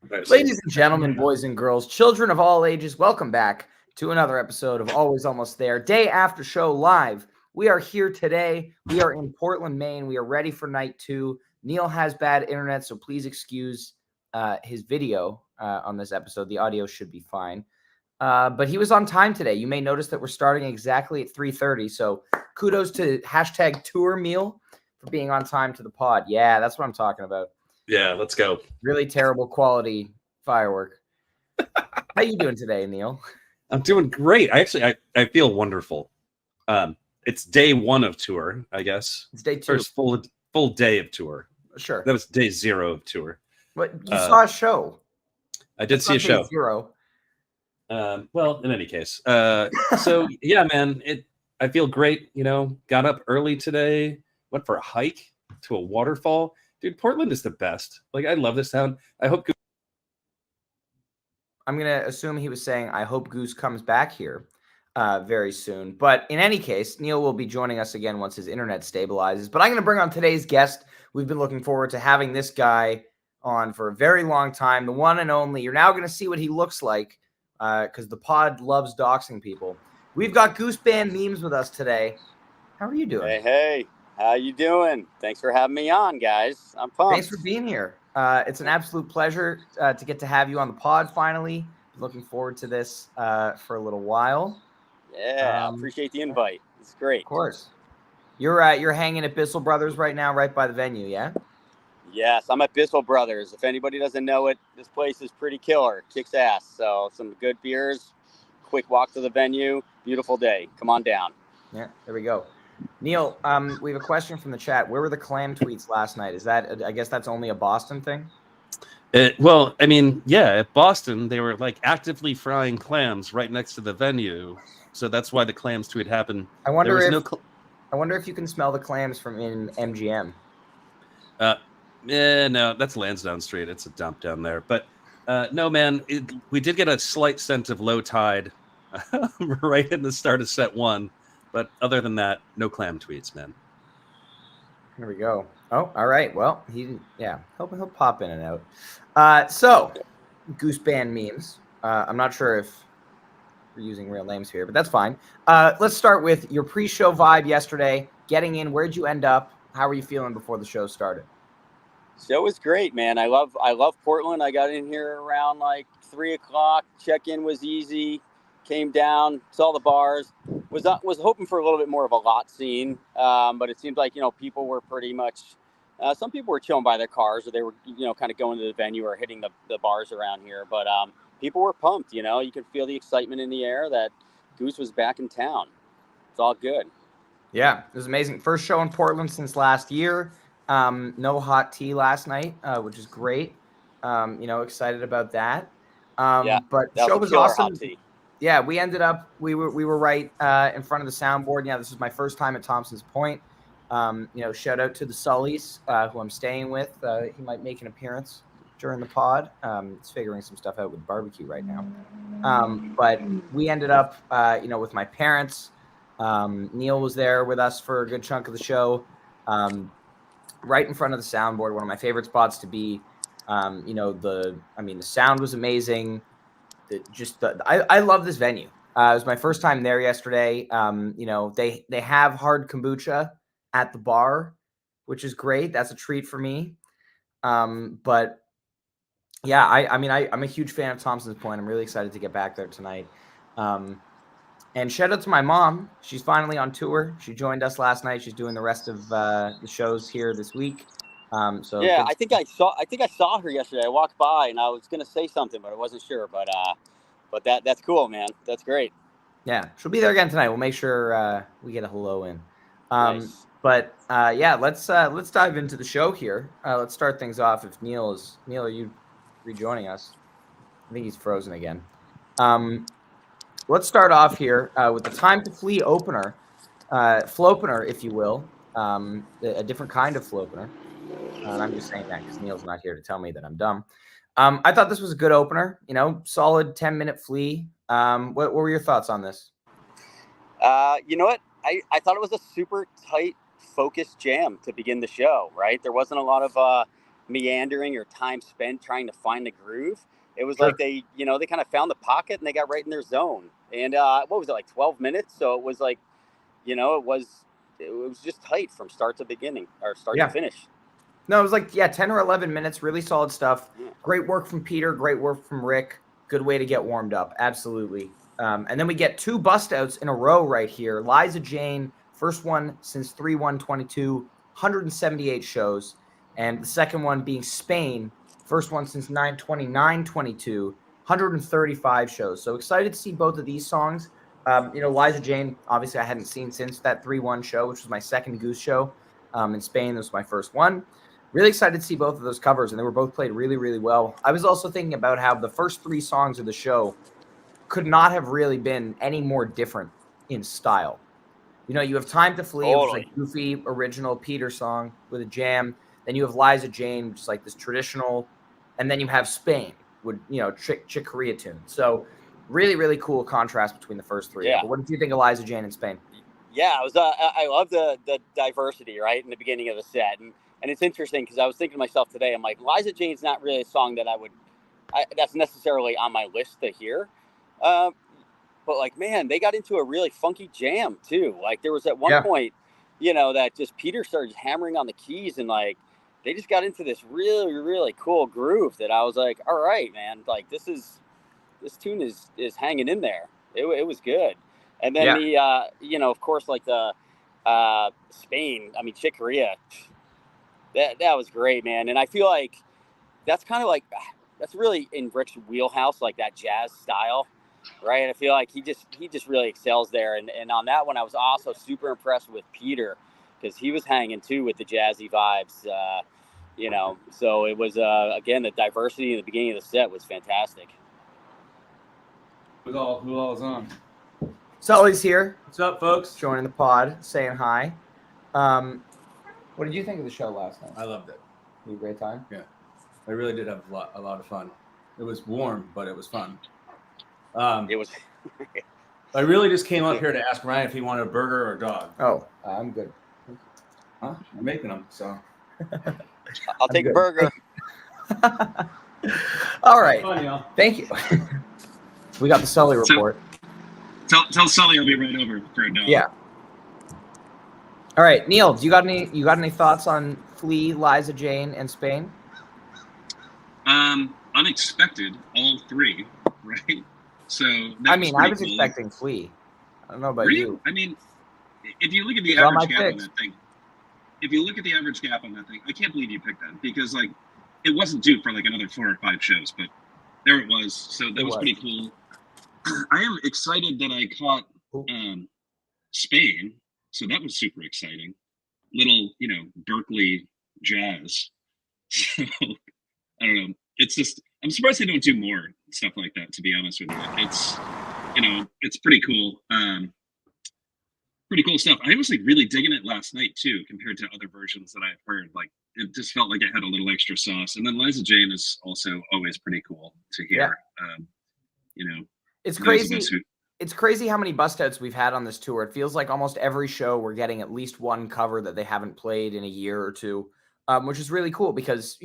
Ladies and gentlemen, boys and girls, children of all ages, welcome back to another episode of Always Almost There, day after show live. We are here today. We are in Portland, Maine. We are ready for night 2. Neil has bad internet, so please excuse his video on this episode. The audio should be fine. But he was on time today. You may notice that we're starting exactly at 3:30. So kudos to hashtag tour meal for being on time to the pod. Yeah, that's what I'm talking about. Yeah, let's go. Really terrible quality firework. How you doing today, Neil? I'm doing great. I feel wonderful. It's day 1 of tour, I guess. It's day 2. First full day of tour. Sure. That was day 0 of tour. What you saw a show? I did see a show. 0. Well, in any case, so yeah, man, I feel great. You know, got up early today, went for a hike to a waterfall. Dude, Portland is the best. Like, I love this town. I hope. I'm gonna assume he was saying, "I hope Goose comes back here very soon." But in any case, Neil will be joining us again once his internet stabilizes. But I'm gonna bring on today's guest. We've been looking forward to having this guy on for a very long time. The one and only. You're now gonna see what he looks like because the pod loves doxing people. We've got Goose Band memes with us today. How are you doing? Hey. How you doing? Thanks for having me on, guys. I'm pumped. Thanks for being here. It's an absolute pleasure to get to have you on the pod finally. Looking forward to this for a little while. Yeah, appreciate the invite. It's great. Of course. You're hanging at Bissell Brothers right now, right by the venue, yeah? Yes, I'm at Bissell Brothers. If anybody doesn't know it, this place is pretty killer. Kicks ass. So some good beers, quick walk to the venue. Beautiful day. Come on down. Yeah, there we go. Neil, we have a question from the chat. Where were the clam tweets last night? Is that, I guess that's only a Boston thing? Well, I mean, yeah, at Boston, they were like actively frying clams right next to the venue. So that's why the clams tweet happened. I wonder if you can smell the clams from in MGM. No, that's Lansdowne Street. It's a dump down there. But no, man, we did get a slight sense of low tide right in the start of set 1. But other than that, no clam tweets, man. Here we go. Oh, all right. Well, he'll pop in and out. So, Goose Band memes. I'm not sure if we're using real names here, but that's fine. Let's start with your pre-show vibe yesterday. Getting in, where'd you end up? How were you feeling before the show started? Show was great, man. I love Portland. I got in here around like 3:00. Check-in was easy. Came down, saw the bars. Was hoping for a little bit more of a lot scene, but it seemed like people were pretty much. Some people were chilling by their cars, or they were kind of going to the venue or hitting the bars around here. But people were pumped. You could feel the excitement in the air that Goose was back in town. It's all good. Yeah, it was amazing. First show in Portland since last year. No hot tea last night, which is great. Excited about that. But the show was awesome. Hot tea. Yeah, we ended up we were right in front of the soundboard. Yeah, this is my first time at Thompson's Point. Shout out to the Sullys who I'm staying with. He might make an appearance during the pod. He's figuring some stuff out with barbecue right now. But we ended up with my parents. Neil was there with us for a good chunk of the show. Right in front of the soundboard, one of my favorite spots to be. The sound was amazing. I love this venue. It was my first time there yesterday. They have hard kombucha at the bar, which is great. That's a treat for me. But yeah, I'm a huge fan of Thompson's Point. I'm really excited to get back there tonight. And shout out to my mom. She's finally on tour. She joined us last night. She's doing the rest of the shows here this week. I think I saw her yesterday. I walked by and I was gonna say something, but I wasn't sure. But that's cool, man. That's great. Yeah, she'll be there again tonight. We'll make sure we get a hello in. Nice. But let's dive into the show here. Let's start things off. If Neil, are you rejoining us? I think he's frozen again. Let's start off here with the Time to Flee opener, flopener, if you will, a different kind of flopener. I'm just saying that because Neil's not here to tell me that I'm dumb. I thought this was a good opener. Solid 10-minute flea. What were your thoughts on this? You know what? I thought it was a super tight, focused jam to begin the show. Right, there wasn't a lot of meandering or time spent trying to find the groove. It was Sure. like they kind of found the pocket and they got right in their zone. And what was it, like 12 minutes? So it was like, it was just tight from start to beginning or start to finish. No, it was like 10 or 11 minutes, really solid stuff. Yeah. Great work from Peter, great work from Rick. Good way to get warmed up, absolutely. And then we get 2 bust outs in a row right here. Liza Jane, first one since 3/1/22, 178 shows, and the second one being Spain, first one since 9/29/22, 135 shows. So excited to see both of these songs. Liza Jane, obviously I hadn't seen since that 3/1 show, which was my second Goose show. In Spain, this was my first one. Really excited to see both of those covers, and they were both played really, really well. I was also thinking about how the first 3 songs of the show could not have really been any more different in style. You have Time to Flee, which is like goofy, original Peter song with a jam. Then you have Liza Jane, which is like this traditional. And then you have Spain with, Chick Corea tune. So really, really cool contrast between the first 3. Yeah. But what did you think of Liza Jane in Spain? Yeah, I love the diversity, right, in the beginning of the set. And it's interesting because I was thinking to myself today, I'm like, Liza Jane's not really a song that that's necessarily on my list to hear. But like, man, they got into a really funky jam too. Like there was at one point, that just Peter started hammering on the keys and like, they just got into this really, really cool groove that I was like, all right, man, like this tune is hanging in there. It was good. And then the, of course, like the Spain, I mean, Chick Corea, that was great, man. And I feel like that's kind of like, that's really in Rick's wheelhouse, like that jazz style, right? I feel like he just really excels there. And on that one, I was also super impressed with Peter because he was hanging too with the jazzy vibes, So it was, again, the diversity in the beginning of the set was fantastic. Who all is on? Sully's here. What's up, folks? Joining the pod, saying hi. What did you think of the show last night? I loved it. You had a great time? Yeah. I really did have a lot of fun. It was warm, but it was fun. It was. I really just came up here to ask Ryan if he wanted a burger or a dog. Oh, I'm good. Huh? I'm making them, so. I'll take a burger. All right. Fun, y'all. Thank you. We got the Sully report. Tell Sully I'll be right over for a dog. Yeah. All right, Neil, you got any thoughts on Flea, Liza Jane, and Spain? Unexpected, all 3, right? So I was cool. expecting Flea. I don't know about Really? you. I mean, if you look at the It's on average my gap picks. on that thing, I can't believe you picked that because like it wasn't due for like another 4 or 5 shows, but there it was. So that was pretty cool. I am excited that I caught Spain, so that was super exciting. Little, Berkeley jazz. So I don't know. It's just I'm surprised they don't do more stuff like that. To be honest with you, it's pretty cool. Pretty cool stuff. I was like really digging it last night too, compared to other versions that I've heard. Like it just felt like it had a little extra sauce. And then Liza Jane is also always pretty cool to hear. It's crazy. It's crazy how many bust outs we've had on this tour. It feels like almost every show we're getting at least one cover that they haven't played in a year or two, which is really cool because,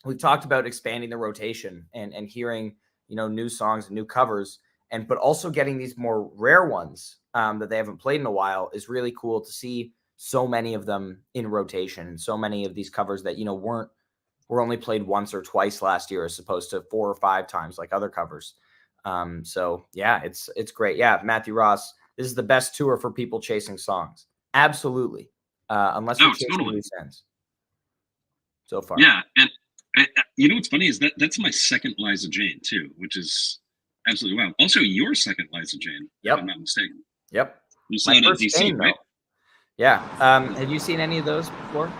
we've talked about expanding the rotation and hearing, new songs and new covers, but also getting these more rare ones that they haven't played in a while is really cool to see so many of them in rotation and so many of these covers that, were only played once or twice last year as opposed to 4 or 5 times like other covers. So yeah, it's great. Yeah. Matthew Ross, this is the best tour for people chasing songs. Absolutely. Unless you're chasing loose ends. So far. Yeah. And what's funny is that's my second Liza Jane too, which is absolutely wild. Also your second Liza Jane, if I'm not mistaken. Yep. You saw it in DC, right? Yeah. Have you seen any of those before?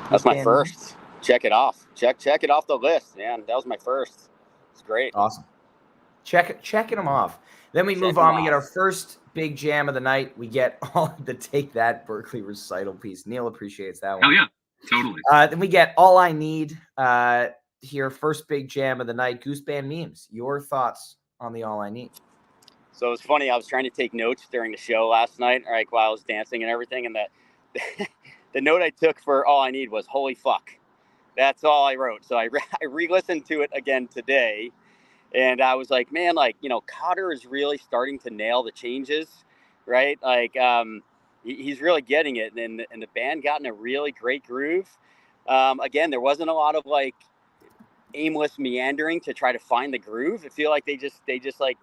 That's my first. Check it off. Check it off the list, man. That was my first. It's great. Awesome. Checking them off. Then we move on. We get our first big jam of the night. We get all the Take That Berkeley recital piece. Neil appreciates that one. Oh yeah, totally. Then we get All I Need here. First big jam of the night. Goose Band memes. Your thoughts on the All I Need? So it was funny. I was trying to take notes during the show last night, like while I was dancing and everything, and the note I took for All I Need was "Holy fuck." That's all I wrote. So I re-listened to it again today, and I was like, man, like, you know, Cotter is really starting to nail the changes, right? Like, he's really getting it, and the band got in a really great groove. Again, there wasn't a lot of like aimless meandering to try to find the groove. I feel like they just like,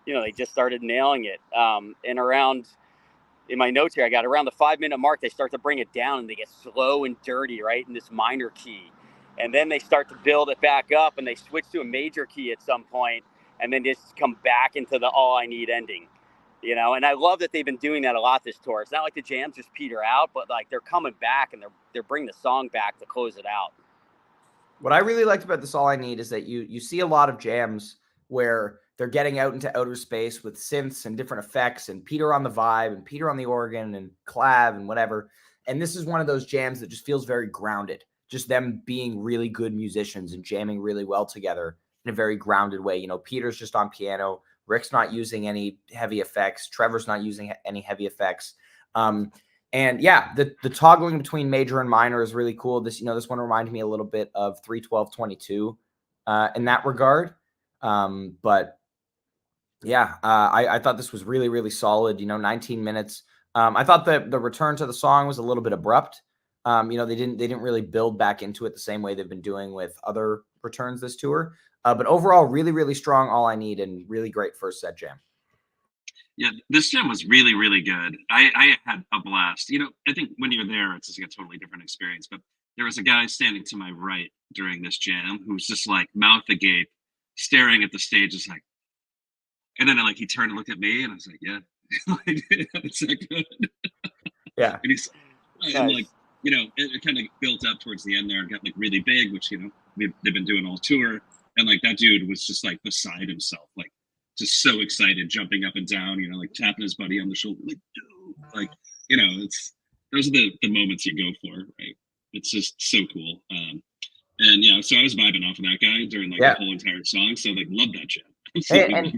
you know, they just started nailing it. And around, in my notes here, I got around the 5-minute mark, they start to bring it down and they get slow and dirty, right, in this minor key. And then they start to build it back up and they switch to a major key at some point and then just come back into the All I Need ending, you know. And I love that they've been doing that a lot this tour. It's not like the jams just peter out, but like they're coming back and they're bringing the song back to close it out. What I really liked about this All I Need is that you see a lot of jams where they're getting out into outer space with synths and different effects and Peter on the vibe and Peter on the organ and clav and whatever. And this is one of those jams that just feels very grounded, just them being really good musicians and jamming really well together in a very grounded way. You know, Peter's just on piano, Rick's not using any heavy effects, Trevor's not using any heavy effects. And yeah, the toggling between major and minor is really cool. This one reminded me a little bit of 31222 in that regard. But yeah, I thought this was really, really solid. 19 minutes. I thought the return to the song was a little bit abrupt. They didn't really build back into it the same way they've been doing with other returns this tour. But overall, really, really strong All I Need and really great first set jam. Yeah, this jam was really, really good. I had a blast. I think when you're there, it's just like a totally different experience. But there was a guy standing to my right during this jam who was just like mouth agape, staring at the stage, just like, and then like he turned and looked at me, and I was like, yeah, it's that good. Yeah, and he's and like it kind of built up towards the end there and got like really big, which they've been doing all tour, and like that dude was just like beside himself, like just so excited, jumping up and down, like tapping his buddy on the shoulder, like, dude, like, it's those are the moments you go for, right? It's just so cool. And so I was vibing off of that guy during like the whole entire song. So like, love that jam.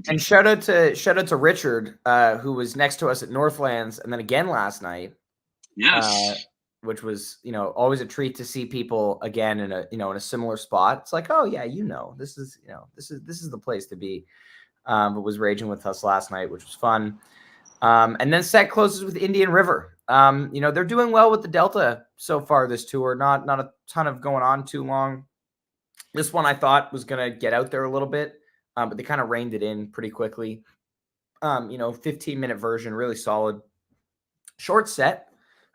And shout out to Richard, who was next to us at Northlands, and then again last night. Yes. Which was, always a treat to see people again in a similar spot. It's like, oh yeah, this is the place to be. But was raging with us last night, which was fun. And then set closes with Indian River. They're doing well with the Delta so far this tour. Not a ton of going on too long. This one I thought was going to get out there a little bit, but they kind of reined it in pretty quickly. 15-minute version, really solid. Short set,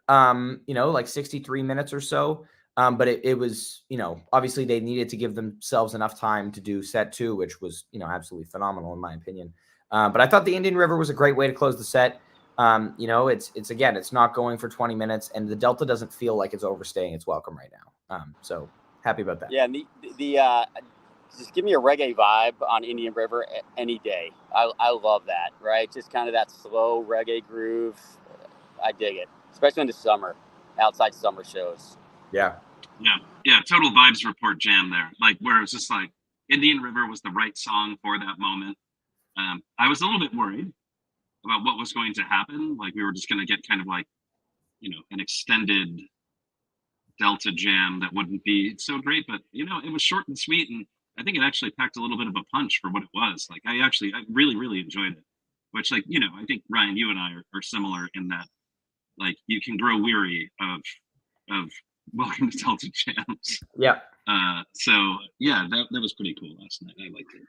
like 63 minutes or so. But it was, obviously they needed to give themselves enough time to do set 2, which was, absolutely phenomenal in my opinion. But I thought the Indian River was a great way to close the set. It's not going for 20 minutes, and the Delta doesn't feel like it's overstaying its welcome right now. So happy about that. Yeah, and the just give me a reggae vibe on Indian River any day. I love that, right? Just kind of that slow reggae groove. I dig it, especially in the summer, outside summer shows. Yeah. Total vibes report jam there. Like where it's just like Indian River was the right song for that moment. I was a little bit worried about what was going to happen. Like we were just going to get kind of like, an extended Delta jam that wouldn't be so great, but it was short and sweet, and I think it actually packed a little bit of a punch for what it was. Like I really, really enjoyed it. Which, like, I think Ryan, you and I are similar in that, like, you can grow weary of Welcome to Delta jams. Yeah. So yeah, that was pretty cool last night. I liked it.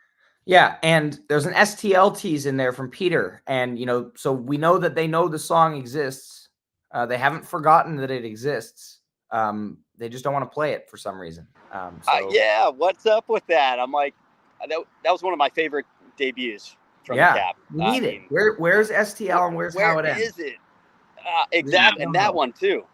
Yeah, and there's an STL tease in there from Peter, and so we know that they know the song exists. They haven't forgotten that it exists. They just don't want to play it for some reason. Yeah, what's up with that? I'm like, that was one of my favorite debuts from the Cap. We need it. Where's STL and where's How It Ends? Where is it? Exactly, and that one too.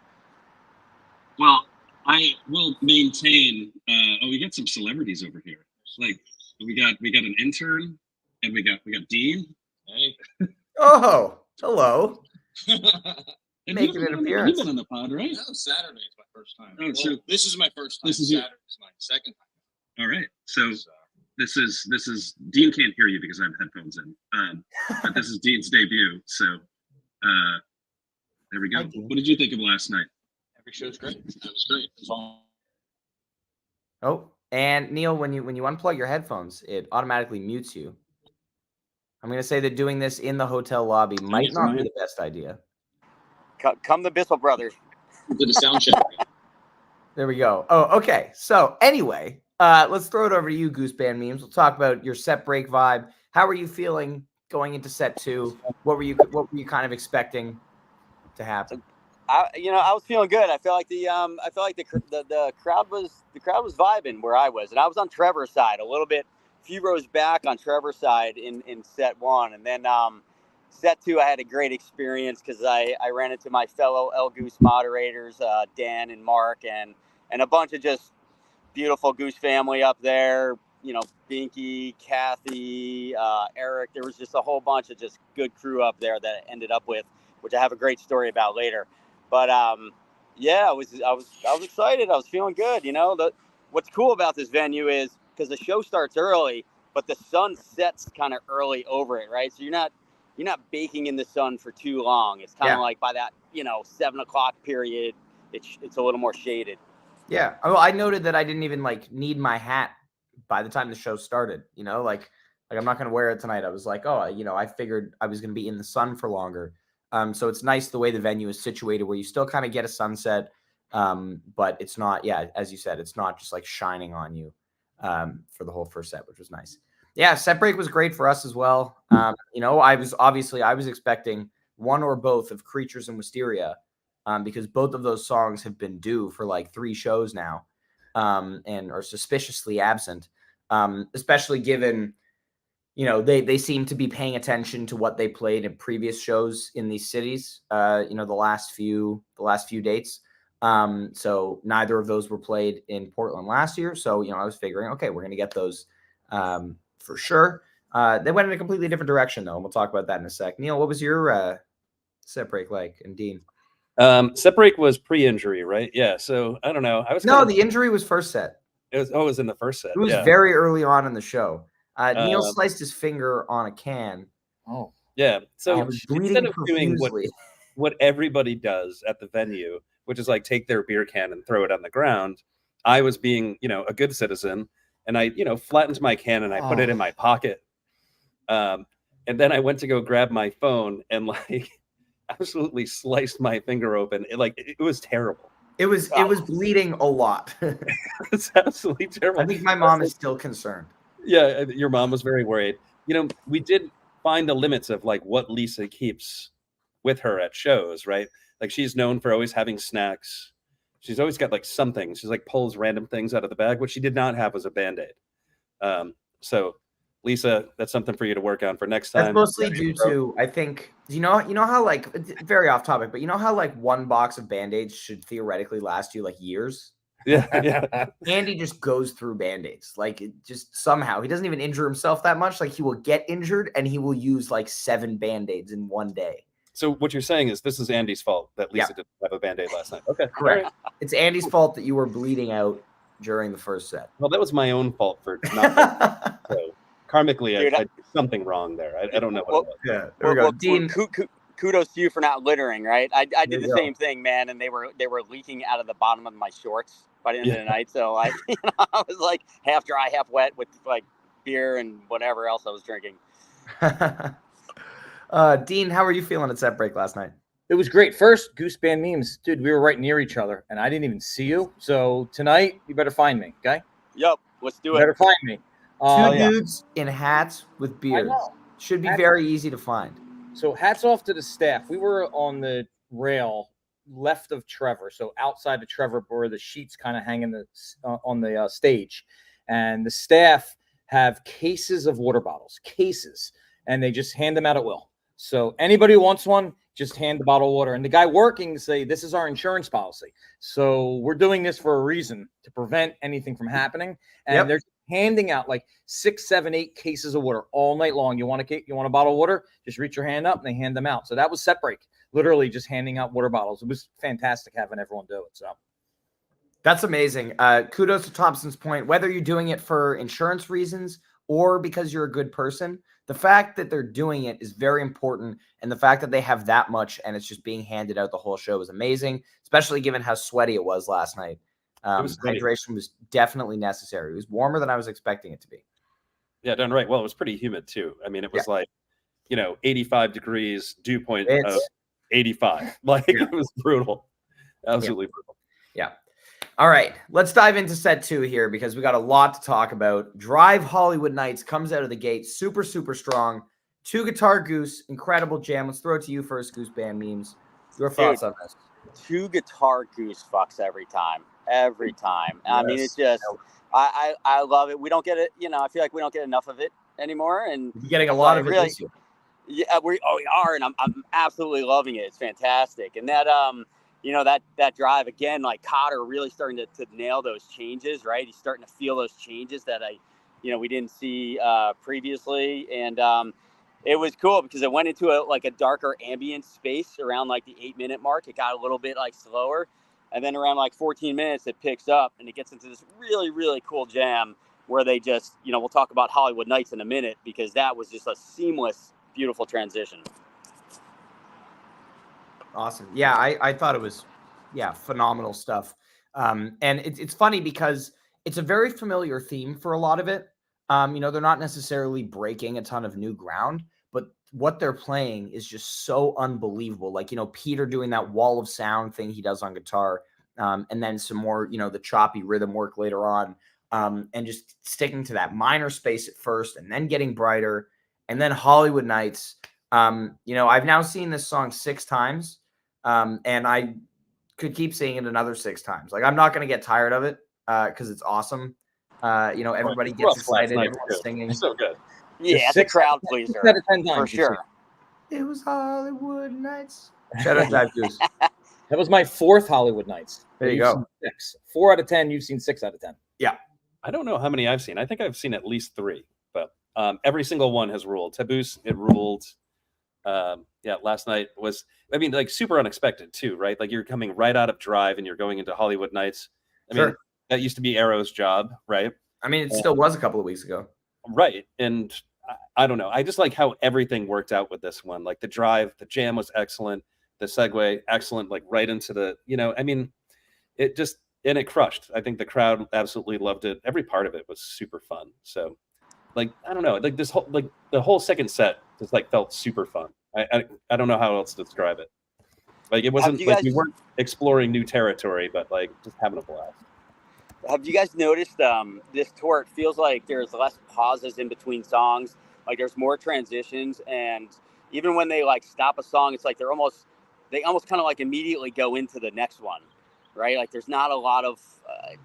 Well, I will maintain. We got some celebrities over here. Like we got an intern, and we got Dean. Hey. Oh, hello. Making an appearance. You've been on the pod, right? No, Saturday is my first time. Oh, so this is my first time. Saturday is my second time. All right. So this is Dean can't hear you because I have headphones in. But this is Dean's debut. So there we go. What did you think of last night? Every show's great. That was great. It was all Oh, and Neil, when you unplug your headphones, it automatically mutes you. I'm going to say that doing this in the hotel lobby might not be the best idea. Come the Bissell brothers. did a sound check. There we go. Oh, okay. So anyway, let's throw it over to you, Goose Band Memes. We'll talk about your set break vibe. How are you feeling going into set 2? What were you kind of expecting to happen? I was feeling good. I felt like the crowd was vibing where I was, and I was on Trevor's side a little bit, few rows back on Trevor's side in set 1, and then set 2 I had a great experience because I ran into my fellow El Goose moderators, Dan and Mark, and a bunch of just beautiful Goose family up there. Binky, Kathy, Eric. There was just a whole bunch of just good crew up there that I ended up with, which I have a great story about later. But yeah, I was excited. I was feeling good. What's cool about this venue is because the show starts early, but the sun sets kind of early over it, right? So you're not baking in the sun for too long. It's kind of like by that 7 o'clock period, it's a little more shaded. Yeah. Well, I noted that I didn't even need my hat by the time the show started. Like I'm not going to wear it tonight. I was like, oh, I figured I was going to be in the sun for longer. So it's nice the way the venue is situated where you still kind of get a sunset, but it's not, as you said, it's not just like shining on you for the whole first set, which was nice. Yeah, set break was great for us as well. I was expecting one or both of Creatures and Wisteria because both of those songs have been due for like 3 shows now and are suspiciously absent, especially given they seem to be paying attention to what they played in previous shows in these cities. The last few dates. So neither of those were played in Portland last year. So I was figuring, okay, we're gonna get those for sure. They went in a completely different direction though, and we'll talk about that in a sec. Neil, what was your set break like? And Dean, set break was pre-injury, right? Yeah. So I don't know. The injury was first set. It was in the first set. It was very early on in the show. Neil sliced his finger on a can. Oh, yeah. So instead of doing what everybody does at the venue, which is like take their beer can and throw it on the ground, I was being, a good citizen, and I, flattened my can and I put it in my pocket. And then I went to go grab my phone and absolutely sliced my finger open. It was terrible. It was bleeding a lot. It's absolutely terrible. I think my mom is still concerned. Yeah, your mom was very worried. We did find the limits of what Lisa keeps with her at shows, right? Like she's known for always having snacks. She's always got something. She's pulls random things out of the bag. What she did not have was a Band-Aid. So Lisa, that's something for you to work on for next time. That's mostly due to, I think, you know how very off topic, but how one box of Band-Aids should theoretically last you years. Yeah. Andy just goes through Band-Aids. Just somehow he doesn't even injure himself that much. He will get injured and he will use 7 Band-Aids in one day. So what you're saying is this is Andy's fault that Lisa didn't have a Band-Aid last night. Okay. Correct. Right. It's Andy's fault that you were bleeding out during the first set. Well, that was my own fault for not so karmically I did something wrong there. I don't know what it was. Yeah. There we go. Dean, kudos to you for not littering, right? I did the same thing, man, and they were leaking out of the bottom of my shorts by the end of the night. So I was half dry, half wet with beer and whatever else I was drinking. Dean, how are you feeling at set break last night? It was great. First, Goose Band Memes, dude. We were right near each other, and I didn't even see you. So tonight, you better find me, okay? Yep, let's do it. You better find me. Two dudes in hats with beards. Should be very easy to find. So hats off to the staff. We were on the rail left of Trevor, so outside of Trevor, where the sheets kind of hang on the stage, and the staff have cases of water bottles, and they just hand them out at will. So anybody who wants one, just hand the bottle of water. And the guy working say, this is our insurance policy. So we're doing this for a reason, to prevent anything from happening. And they're handing out 6, 7, 8 cases of water all night long. You want a bottle of water? Just reach your hand up and they hand them out. So that was set break, literally just handing out water bottles. It was fantastic having everyone do it. So that's amazing. Kudos to Thompson's point. Whether you're doing it for insurance reasons or because you're a good person. The fact that they're doing it is very important. And the fact that they have that much and it's just being handed out the whole show is amazing, especially given how sweaty it was last night. Hydration was definitely necessary. It was warmer than I was expecting it to be. Yeah, done right. Well, it was pretty humid too. I mean, it was like, 85 degrees, dew point of 85. Like it was brutal. Absolutely brutal. Yeah. All right, let's dive into set 2 here because we got a lot to talk about. Drive Hollywood Nights comes out of the gate super, super strong. 2 guitar Goose, incredible jam. Let's throw it to you first, Goose Band Memes. Your thoughts on this? 2 guitar Goose fucks every time. Every time. Yes. I mean, it's just, I love it. We don't get it, I feel like we don't get enough of it anymore. And you're getting a lot of it this year. Yeah, we are, and I'm absolutely loving it. It's fantastic. And that, that drive again, like Cotter really starting to nail those changes, right? He's starting to feel those changes that we didn't see previously. And it was cool because it went into a darker ambient space around like the 8-minute mark. It got a little bit like slower. And then around like 14 minutes, it picks up and it gets into this really, really cool jam where they just, we'll talk about Hollywood Nights in a minute because that was just a seamless, beautiful transition. Awesome. Yeah, I thought it was, phenomenal stuff. And it's funny because it's a very familiar theme for a lot of it. They're not necessarily breaking a ton of new ground, but what they're playing is just so unbelievable. Like, Peter doing that wall of sound thing he does on guitar, and then some more, the choppy rhythm work later on, and just sticking to that minor space at first and then getting brighter. And then Hollywood Nights, I've now seen this song 6 times, and I could keep singing it another 6 times. Like, I'm not going to get tired of it because it's awesome. Everybody gets excited. Everyone's singing. So good. Yeah, it's a crowd pleaser for sure. It was Hollywood Nights. Shout out to Goose. That was my 4th Hollywood Nights. There you go. 6. 4 out of 10. You've seen 6 out of 10. Yeah. I don't know how many I've seen. I think I've seen at least 3, but every single one has ruled. Taboos, it ruled. Last night was, super unexpected too, right? Like you're coming right out of Drive and you're going into Hollywood Nights. I mean, that used to be Arrow's job, right? I mean, it still was a couple of weeks ago. Right. And I don't know. I just like how everything worked out with this one. Like the drive, the jam was excellent. The segue, excellent. Like right into the, it just, and it crushed. I think the crowd absolutely loved it. Every part of it was super fun. So like, I don't know, like this whole, like the whole second set just like felt super fun. I don't know how else to describe it. Like it wasn't like we weren't exploring new territory, but like just having a blast. Have you guys noticed this tour? It feels like there's less pauses in between songs. Like there's more transitions, and even when they like stop a song, it's like they almost kind of like immediately go into the next one, right? Like there's not a lot of.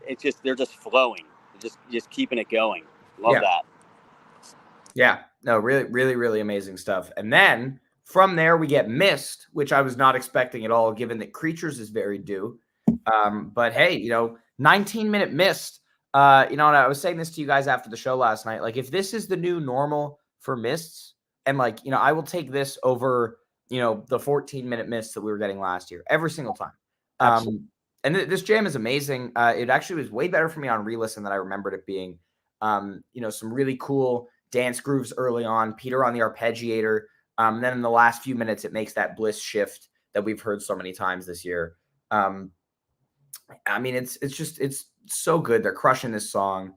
It's just they're just flowing, just keeping it going. Love that. Yeah, no, really, really, really amazing stuff. And then from there we get Mist, which I was not expecting at all, given that Creatures is very due. But hey, 19-minute Mist. And I was saying this to you guys after the show last night. Like, if this is the new normal for Mists, and like, I will take this over, the 14-minute Mists that we were getting last year every single time. And this jam is amazing. It actually was way better for me on re-listen than I remembered it being. Some really cool dance grooves early on. Peter on the arpeggiator. Then in the last few minutes, it makes that bliss shift that we've heard so many times this year. It's so good. They're crushing this song.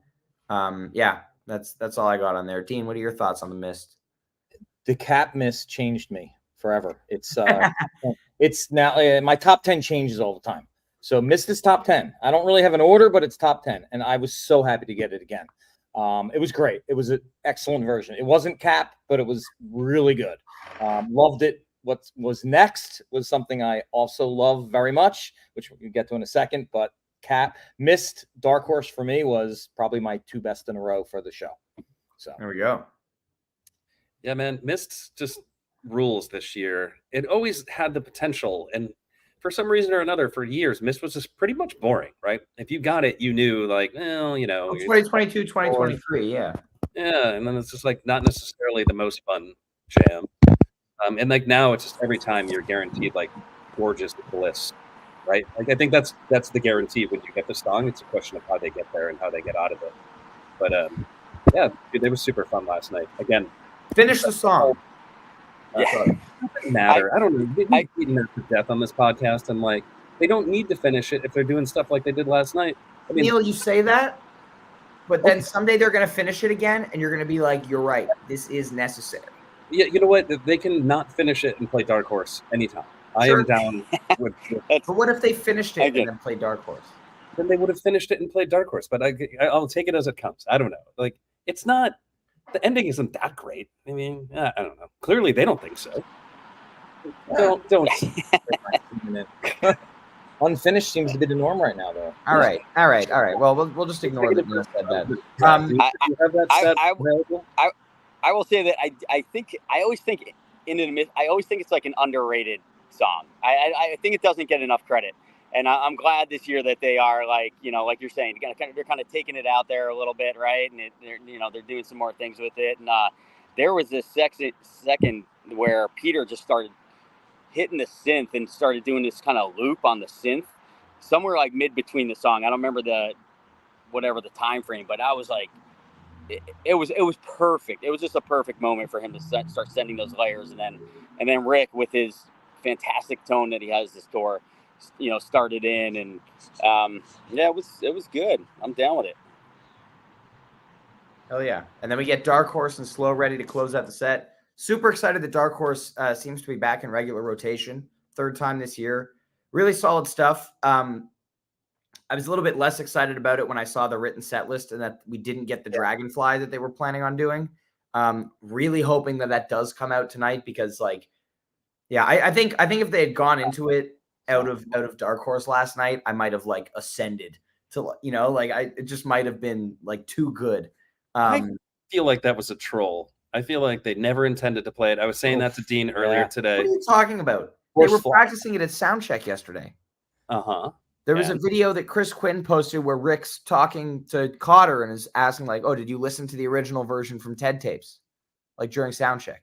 That's all I got on there. Dean, what are your thoughts on the Mist? The Cap Mist changed me forever. It's it's now my top 10 changes all the time. So Mist is top 10. I don't really have an order, but it's top 10. And I was so happy to get it again. It was great. It was an excellent version. It wasn't Cap, but it was really good. Loved it. What was next was something I also love very much, which we'll get to in a second. But Cap, Mist, Dark Horse for me was probably my 2 best in a row for the show. So there we go. Yeah, man, Mist just rules this year. It always had the potential, and for some reason or another, for years, Mist was just pretty much boring, right? If you got it, you knew, like, well, 2022, 2023, yeah. Yeah, and then it's just like not necessarily the most fun jam. And like now, it's just every time you're guaranteed like gorgeous bliss, right? Like I think that's the guarantee when you get the song. It's a question of how they get there and how they get out of it. But Yeah, dude, they were super fun last night. Again, Finish the song. Yeah. sorry. It doesn't matter. I don't know. We've beaten that to death on this podcast, and like they don't need to finish it if they're doing stuff like they did last night. I mean, Neil, you say that, but then someday they're going to finish it again, and you're going to be like, "You're right. This is necessary." yeah, you know what? They can not finish it and play Dark Horse anytime. I Sure. am down with But what if they finished it Okay. and then played Dark Horse? then they would have finished it and played Dark Horse. But I'll take it as it comes. I don't know. Like it's not the ending isn't that great. I mean, I don't know. Clearly, they don't think so. Don't. Unfinished seems to be the norm right now, though. All right. Well, we'll just ignore that Neil said that. Do you have that set available? I will say that I always think it's like an underrated song. I think it doesn't get enough credit, and I'm glad this year that they are like like you're saying, they're kind of taking it out there a little bit, right? And they're doing some more things with it. And there was this second where Peter just started hitting the synth and started doing this kind of loop on the synth somewhere like mid between the song. I don't remember the time frame, but I was like, it was perfect. It was just a perfect moment for him to start sending those layers, and then Rick with his fantastic tone that he has this tour, started in, and it was good. I'm down with it. Oh yeah, and then we get Dark Horse and Slow Ready to close out the set. Super excited that Dark Horse seems to be back in regular rotation, third time this year. Really solid stuff. I was a little bit less excited about it when I saw the written set list and that we didn't get the Dragonfly that they were planning on doing. Really hoping that does come out tonight because, like, yeah, I think if they had gone into it out of Dark Horse last night, I might have like ascended to it just might have been like too good. I feel like that was a troll. I feel like they never intended to play it. I was saying that to Dean earlier today. What are you talking about? They were practicing it at Soundcheck yesterday. There was a video that Chris Quinn posted where Rick's talking to Cotter and is asking, like, "Oh, did you listen to the original version from TED Tapes?" Like during Soundcheck.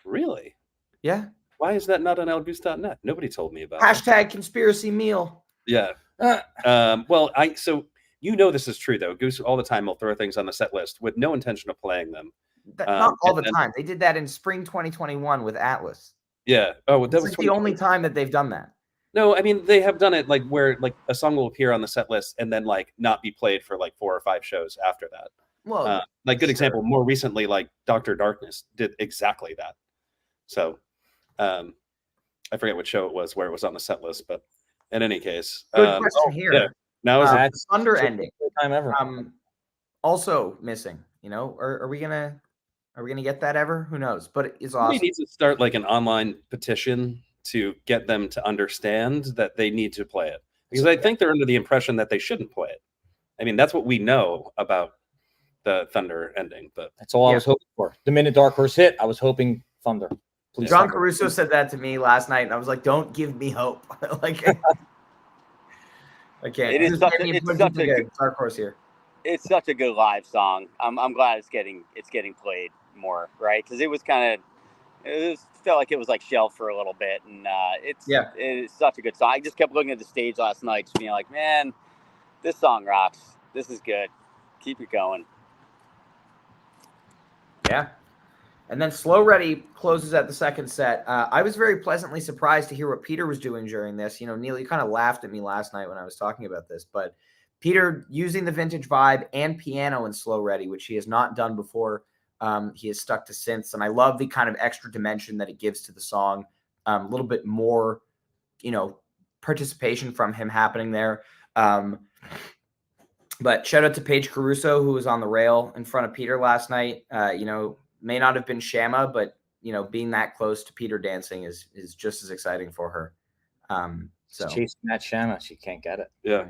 Really? Yeah. Why is that not on elgoose.net? Nobody told me about it. #conspiracy meal. Yeah. Well, so this is true though. Goose all the time will throw things on the set list with no intention of playing them. Not all the time. They did that in spring 2021 with Atlas. Yeah. Oh, that was like the only time that they've done that. No, I mean they have done it like where like a song will appear on the set list and then like not be played for like 4 or 5 shows after that. Well, like good example. More recently, like Dr. Darkness did exactly that. So, I forget what show it was where it was on the set list, but in any case, good question here. Yeah. Now is a Thunder ending. Time ever. Also missing. Are we gonna get that ever? Who knows? But it's awesome. We need to start like an online petition to get them to understand that they need to play it, because I think they're under the impression that they shouldn't play it. I mean, that's what we know about the Thunder ending, but that's all I was hoping for. The minute Dark Horse hit, I was hoping Thunder. Please. John Caruso said that to me last night, and I was like, "Don't give me hope." Like, I can't. It's such a good Dark Horse here. It's such a good live song. I'm glad it's getting played more, right? Because it felt like it was like shelved for a little bit, and it's such a good song. I just kept looking at the stage last night, just being like, man, this song rocks. This is good. Keep it going. Yeah. And then Slow Ready closes out the second set. I was very pleasantly surprised to hear what Peter was doing during this. Neil, you kind of laughed at me last night when I was talking about this, but Peter using the vintage vibe and piano in Slow Ready, which he has not done before. He has stuck to synths, and I love the kind of extra dimension that it gives to the song. A little bit more, participation from him happening there. But shout out to Paige Caruso, who was on the rail in front of Peter last night. May not have been Shama, but being that close to Peter dancing is just as exciting for her. So chasing that Shama, she can't get it. Yeah.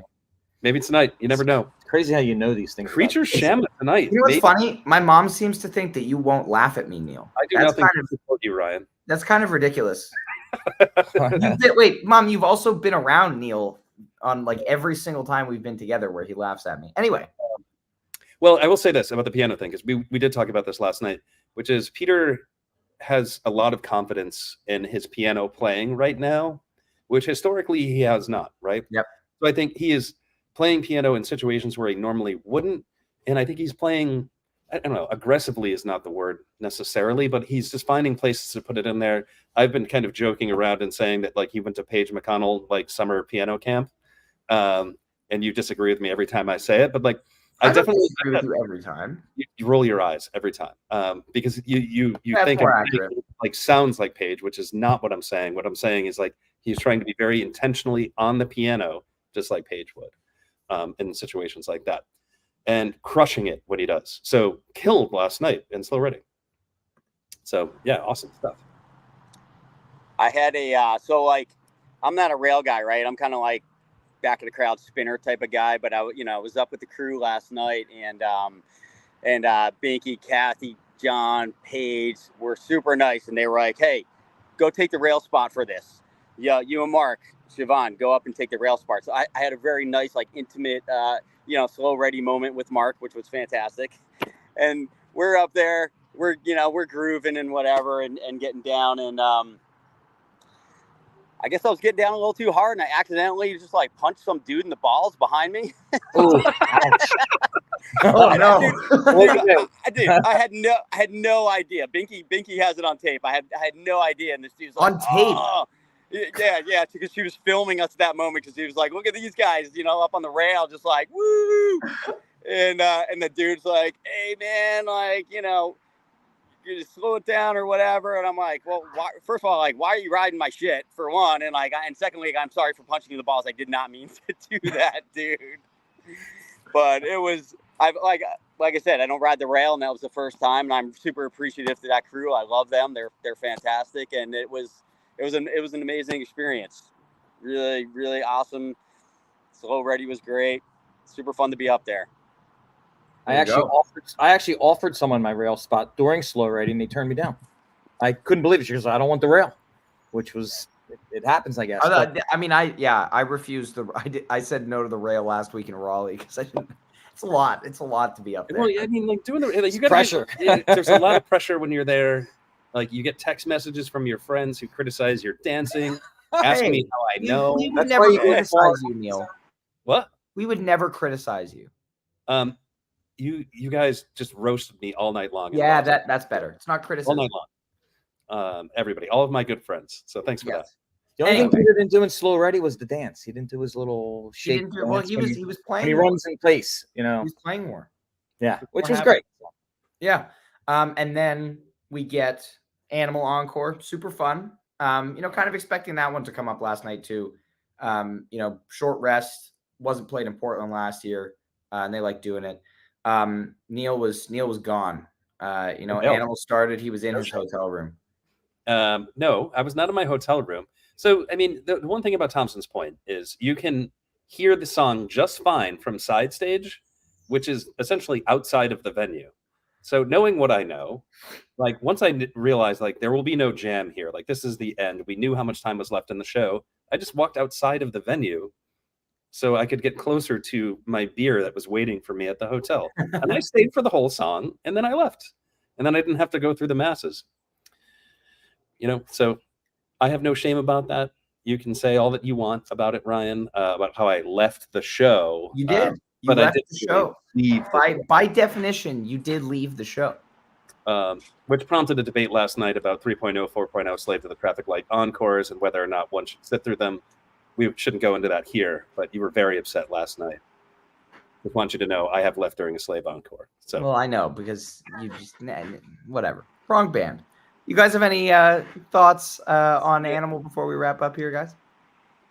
Maybe tonight. You never know. It's crazy how you know these things. Creature Shama tonight. You know what's funny? My mom seems to think that you won't laugh at me, Neil. I do nothing to support you, Ryan. That's kind of ridiculous. Wait, Mom, you've also been around Neil on like every single time we've been together where he laughs at me. Anyway. Well, I will say this about the piano thing, because we did talk about this last night, which is Peter has a lot of confidence in his piano playing right now, which historically he has not, right? Yep. So I think he is playing piano in situations where he normally wouldn't, and I think he's playing I don't know, aggressively is not the word necessarily, but he's just finding places to put it in there. I've been kind of joking around and saying that like he went to Paige McConnell like summer piano camp, and you disagree with me every time I say it, but like I don't definitely disagree with you every time. you roll your eyes every time, because you That's think more I'm accurate. saying, like sounds like Paige, which is not what I'm saying. What I'm saying is like he's trying to be very intentionally on the piano, just like Paige would, in situations like that, and crushing it when he does. So killed last night in Slow Ready. So yeah, awesome stuff. I had so like I'm not a rail guy, right? I'm kind of like back of the crowd spinner type of guy, but I was up with the crew last night, and Binky, Kathy, John, Paige were super nice, and they were like, "Hey, go take the rail spot for this. Yeah, you and Mark, Siobhan, go up and take the rail spot." So I had a very nice, like intimate, slow ready moment with Mark, which was fantastic. And we're up there, we're grooving and whatever, and getting down, and I guess I was getting down a little too hard, and I accidentally just like punched some dude in the balls behind me. Oh, ouch. Oh no! Dude, I had no idea. Binky has it on tape. I had no idea, and this dude's like, On tape? "Oh." Yeah, because she was filming us at that moment, because he was like, "Look at these guys, up on the rail, just like woo," and the dude's like, "Hey man, like you just slow it down or whatever." And I'm like, "Well, first of all, like, why are you riding my shit, for one? And and secondly, I'm sorry for punching you in the balls. I did not mean to do that, dude." But it was, I've like I said, I don't ride the rail, and that was the first time, and I'm super appreciative to that crew. I love them. They're fantastic, and it was an amazing experience. Really, really awesome. Slow Ready was great. Super fun to be up there. There you go. I actually offered someone my rail spot during Slow Ready, and they turned me down. I couldn't believe it. She goes, "I don't want the rail," which was it happens, I guess. I mean, I refused I said no to the rail last week in Raleigh because I didn't. It's a lot. It's a lot to be up there. Well, I mean, like doing the you got pressure. There's a lot of pressure when you're there. Like you get text messages from your friends who criticize your dancing, ask Hey, me how I know. We would That's never why you go criticize you, Neil. What? We would never criticize you. You guys just roasted me all night long. Yeah, that's better. It's not criticism. All night long. Everybody, all of my good friends. So thanks for that. The only Anyway. thing Peter didn't do in Slow Ready was the dance. He didn't do his little He shake. didn't do well. He was playing. When he runs in place, He was playing more. Yeah, which What was happened? great. Yeah. And then we get Animal Encore. Super fun. Kind of expecting that one to come up last night too. Short rest, wasn't played in Portland last year, and they like doing it. Neil was gone. Animal started. He was in his hotel room. No, I was not in my hotel room. So, I mean, the one thing about Thompson's Point is you can hear the song just fine from side stage, which is essentially outside of the venue. So, knowing what I know, like once I realized like there will be no jam here, like this is the end. We knew how much time was left in the show. I just walked outside of the venue so I could get closer to my beer that was waiting for me at the hotel. And I stayed for the whole song, and then I left. And then I didn't have to go through the masses. So I have no shame about that. You can say all that you want about it, Ryan, about how I left the show. You did. You but left I did the show. By definition, you did leave the show. Which prompted a debate last night about 3.0, 4.0 Slave to the Traffic Light encores and whether or not one should sit through them. We shouldn't go into that here, but you were very upset last night. I want you to know I have left during a Slave encore. So, well, I know because you just whatever. Wrong band. You guys have any thoughts on Animal before we wrap up here, guys?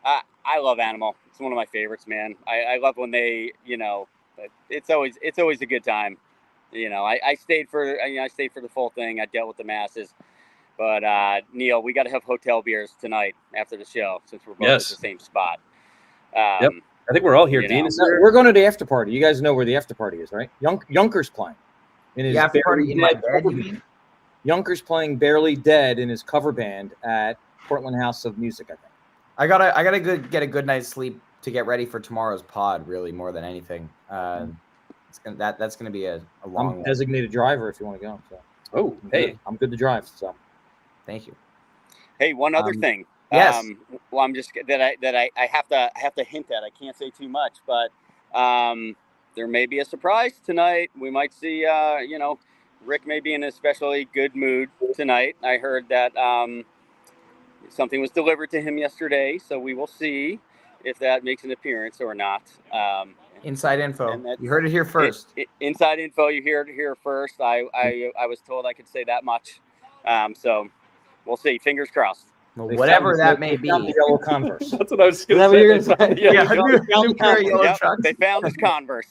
I love Animal. It's one of my favorites, man. I love when they, it's always a good time. I stayed for the full thing. I dealt with the masses, but Neil, we got to have hotel beers tonight after the show since we're both at the same spot. Yep. I think we're all here. Dean is here. We're going to the after party. You guys know where the after party is, right? Junker's playing. The after party in my bed, you mean? Junker's playing Barely Dead in his cover band at Portland House of Music, I think. I gotta get a good night's sleep to get ready for tomorrow's pod, really, more than anything. That's gonna be a long I'm a designated driver if you want to go. So. Oh, hey. I'm good to drive, so thank you. Hey, one other thing. Yes. Well, I'm just that I have to hint at. I can't say too much, but there may be a surprise tonight. We might see, you know, Rick may be in an especially good mood tonight. I heard that something was delivered to him yesterday, so we will see if that makes an appearance or not. Inside info. and that- You heard it here first. Inside info, you hear it here first. I was told I could say that much. So we'll see. Fingers crossed. Well, They whatever found- that they may be. found the yellow Converse. That's what I was Is going that to what say. you're They gonna found- say? yeah, Yeah, they new- found- new pair of yellow Yep, chucks. they found his Converse.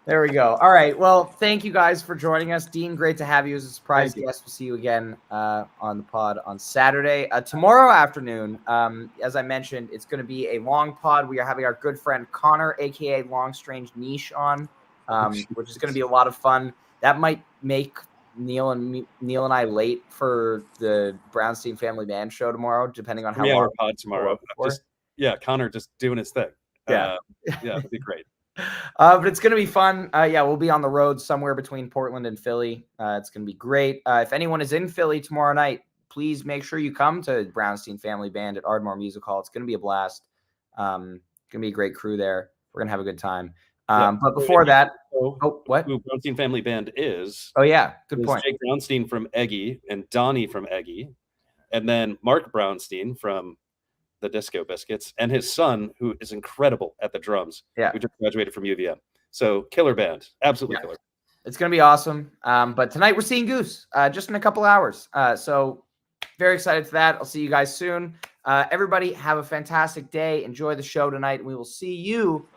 There we go. All right. Well, thank you guys for joining us. Dean, great to have you as a surprise Thank you. guest. We'll see you again on the pod on Saturday. Tomorrow afternoon, as I mentioned, it's going to be a long pod. We are having our good friend Connor, a.k.a. Long Strange Niche, on, which is going to be a lot of fun. That might make Neil and I late for the Brownstein Family Band show tomorrow, depending on how 3-hour long pod tomorrow. for. Just Connor just doing his thing. Yeah. Yeah, it'd be great. But it's going to be fun. We'll be on the road somewhere between Portland and Philly. It's going to be great. If anyone is in Philly tomorrow night, please make sure you come to Brownstein Family Band at Ardmore Music Hall. It's going to be a blast. It's going to be a great crew there. We're going to have a good time. But before that, what? Who Brownstein Family Band is? Oh, yeah. Good is point. Jake Brownstein from Eggy and Donnie from Eggy, and then Mark Brownstein from the Disco Biscuits, and his son, who is incredible at the drums. Yeah. Who just graduated from UVM. So killer band, absolutely killer. It's going to be awesome. But tonight we're seeing Goose just in a couple hours. So very excited for that. I'll see you guys soon. Everybody have a fantastic day. Enjoy the show tonight. We will see you